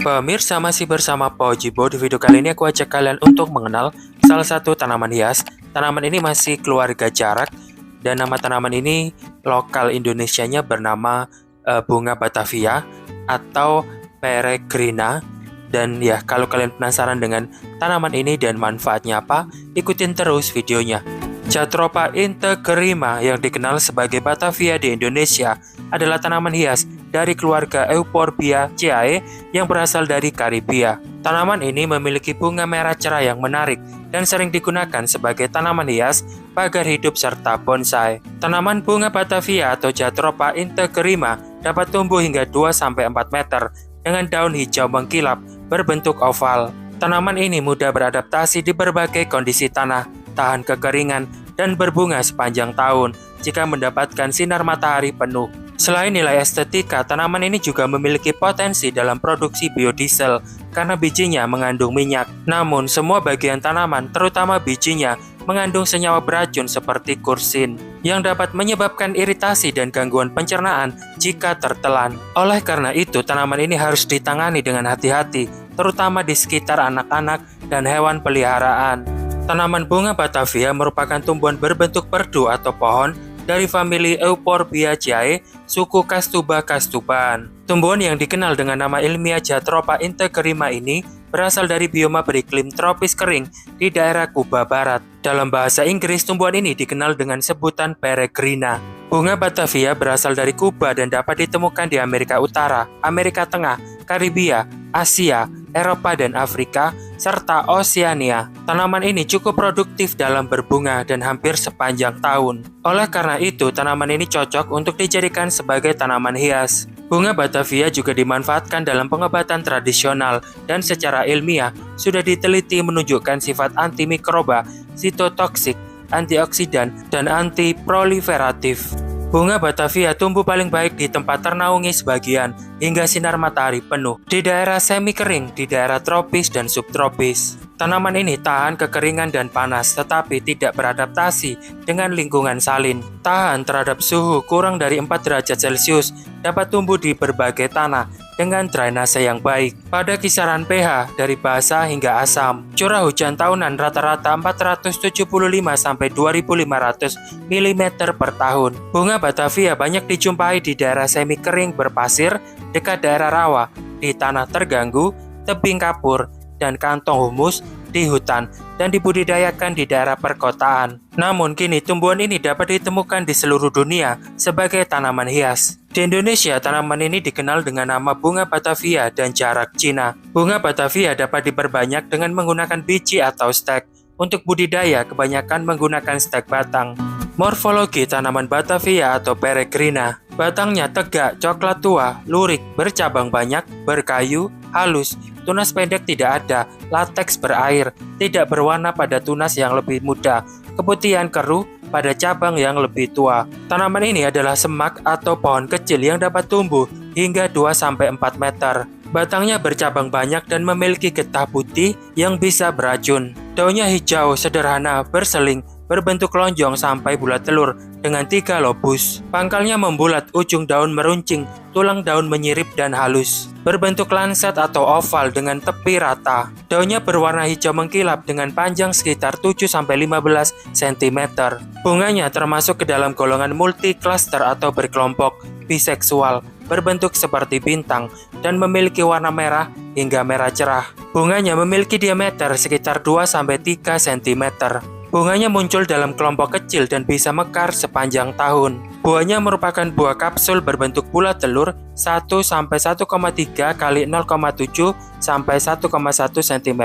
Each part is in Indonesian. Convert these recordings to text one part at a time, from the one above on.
Pemirsa, masih bersama Pojibo. Di video kali ini aku ajak kalian untuk mengenal salah satu tanaman hias. Tanaman ini masih keluarga jarak dan nama tanaman ini lokal Indonesianya bernama bunga Batavia atau Peregrina. Dan ya, kalau kalian penasaran dengan tanaman ini dan manfaatnya apa, ikutin terus videonya. Jatropha integerrima yang dikenal sebagai Batavia di Indonesia adalah tanaman hias dari keluarga Euphorbiaceae yang berasal dari Karibia. Tanaman ini memiliki bunga merah cerah yang menarik dan sering digunakan sebagai tanaman hias, pagar hidup, serta bonsai. Tanaman bunga Batavia atau Jatropha integerrima dapat tumbuh hingga 2-4 meter dengan daun hijau mengkilap berbentuk oval. Tanaman ini mudah beradaptasi di berbagai kondisi tanah, tahan kekeringan, dan berbunga sepanjang tahun jika mendapatkan sinar matahari penuh. Selain nilai estetika, tanaman ini juga memiliki potensi dalam produksi biodiesel karena bijinya mengandung minyak. Namun, semua bagian tanaman, terutama bijinya, mengandung senyawa beracun seperti kursin yang dapat menyebabkan iritasi dan gangguan pencernaan jika tertelan. Oleh karena itu, tanaman ini harus ditangani dengan hati-hati, terutama di sekitar anak-anak dan hewan peliharaan. Tanaman bunga Batavia merupakan tumbuhan berbentuk perdu atau pohon dari famili Euphorbiaceae, suku Castuba-Castuban. Tumbuhan yang dikenal dengan nama ilmiah Jatropha integerrima ini berasal dari bioma beriklim tropis kering di daerah Kuba Barat. Dalam bahasa Inggris, tumbuhan ini dikenal dengan sebutan Peregrina. Bunga Batavia berasal dari Kuba dan dapat ditemukan di Amerika Utara, Amerika Tengah, Karibia, Asia, Eropa dan Afrika, serta Oseania. Tanaman ini cukup produktif dalam berbunga dan hampir sepanjang tahun. Oleh karena itu, tanaman ini cocok untuk dijadikan sebagai tanaman hias. Bunga Batavia juga dimanfaatkan dalam pengobatan tradisional dan secara ilmiah sudah diteliti menunjukkan sifat antimikroba, sitotoksik, antioksidan, dan antiproliferatif. Bunga Batavia tumbuh paling baik di tempat ternaungi sebagian hingga sinar matahari penuh, di daerah semi kering, di daerah tropis dan subtropis. Tanaman ini tahan kekeringan dan panas, tetapi tidak beradaptasi dengan lingkungan salin. Tahan terhadap suhu kurang dari 4 derajat Celcius, dapat tumbuh di berbagai tanah dengan drainase yang baik. Pada kisaran pH dari basah hingga asam. Curah hujan tahunan rata-rata 475 sampai 2.500 mm per tahun. Bunga Batavia banyak dijumpai di daerah semi kering berpasir, dekat daerah rawa, di tanah terganggu, tebing kapur, dan kantong humus di hutan, dan dibudidayakan di daerah perkotaan. Namun kini tumbuhan ini dapat ditemukan di seluruh dunia sebagai tanaman hias. Di Indonesia, tanaman ini dikenal dengan nama bunga Batavia dan jarak Cina. Bunga Batavia dapat diperbanyak dengan menggunakan biji atau stek. Untuk budidaya, kebanyakan menggunakan stek batang. Morfologi tanaman Batavia atau Peregrina. Batangnya tegak, coklat tua, lurik, bercabang banyak, berkayu, halus. Tunas pendek tidak ada, lateks berair, tidak berwarna pada tunas yang lebih muda, keputihan keruh pada cabang yang lebih tua. Tanaman ini adalah semak atau pohon kecil yang dapat tumbuh hingga 2-4 meter. Batangnya bercabang banyak dan memiliki getah putih yang bisa beracun. Daunnya hijau, sederhana, berseling, berbentuk lonjong sampai bulat telur dengan 3 lobus. Pangkalnya membulat, ujung daun meruncing, tulang daun menyirip dan halus. Berbentuk lancet atau oval dengan tepi rata. Daunnya berwarna hijau mengkilap dengan panjang sekitar 7-15 cm. Bunganya termasuk ke dalam golongan multi-cluster atau berkelompok, biseksual, berbentuk seperti bintang, dan memiliki warna merah hingga merah cerah. Bunganya memiliki diameter sekitar 2-3 cm. Bunganya muncul dalam kelompok kecil dan bisa mekar sepanjang tahun. Buahnya merupakan buah kapsul berbentuk bulat telur 1-1,3 kali 0,7 sampai 1,1 cm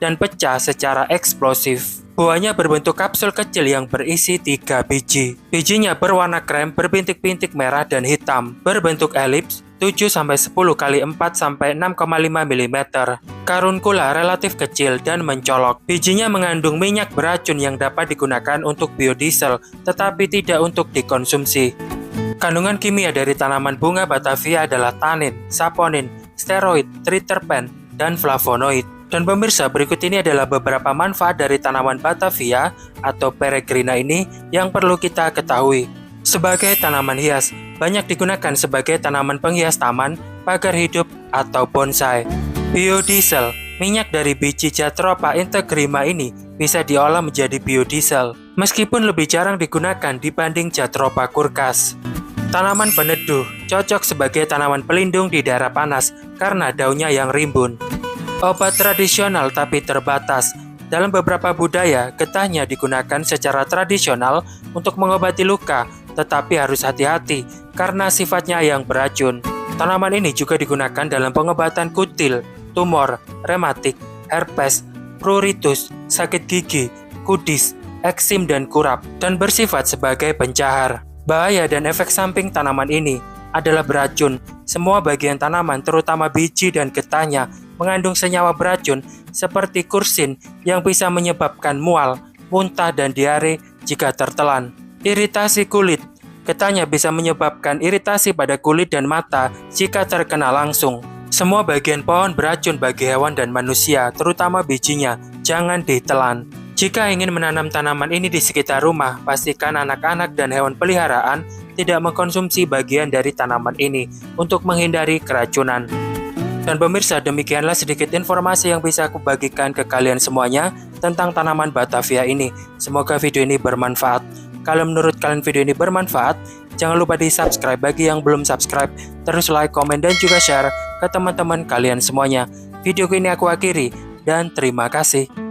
dan pecah secara eksplosif. Buahnya berbentuk kapsul kecil yang berisi 3 biji. Bijinya berwarna krem berbintik-bintik merah dan hitam, berbentuk elips 7-10 kali 4-6,5 mm. Karunkula relatif kecil dan mencolok. Bijinya mengandung minyak beracun yang dapat digunakan untuk biodiesel, tetapi tidak untuk dikonsumsi. Kandungan kimia dari tanaman bunga Batavia adalah tanin, saponin, steroid, triterpen, dan flavonoid. Dan pemirsa, berikut ini adalah beberapa manfaat dari tanaman Batavia atau Peregrina ini yang perlu kita ketahui. Sebagai tanaman hias, banyak digunakan sebagai tanaman penghias taman, pagar hidup, atau bonsai. Biodiesel, minyak dari biji Jatropha integrima ini bisa diolah menjadi biodiesel, meskipun lebih jarang digunakan dibanding Jatropha curcas. Tanaman peneduh, cocok sebagai tanaman pelindung di daerah panas karena daunnya yang rimbun. Obat tradisional tapi terbatas. Dalam beberapa budaya, getahnya digunakan secara tradisional untuk mengobati luka, tetapi harus hati-hati karena sifatnya yang beracun. Tanaman ini juga digunakan dalam pengobatan kutil, tumor, rematik, herpes, pruritus, sakit gigi, kudis, eksim dan kurap, dan bersifat sebagai pencahar. Bahaya dan efek samping tanaman ini adalah beracun. Semua bagian tanaman, terutama biji dan getahnya, mengandung senyawa beracun seperti kursin yang bisa menyebabkan mual, muntah, dan diare jika tertelan. Iritasi kulit. Getahnya bisa menyebabkan iritasi pada kulit dan mata jika terkena langsung. Semua bagian pohon beracun bagi hewan dan manusia, terutama bijinya. Jangan ditelan. Jika ingin menanam tanaman ini di sekitar rumah, pastikan anak-anak dan hewan peliharaan tidak mengkonsumsi bagian dari tanaman ini untuk menghindari keracunan. Dan pemirsa, demikianlah sedikit informasi yang bisa aku bagikan ke kalian semuanya tentang tanaman Batavia ini. Semoga video ini bermanfaat. Kalau menurut kalian video ini bermanfaat, jangan lupa di subscribe bagi yang belum subscribe. Terus like, komen, dan juga share ke teman-teman kalian semuanya. Video ini aku akhiri, dan terima kasih.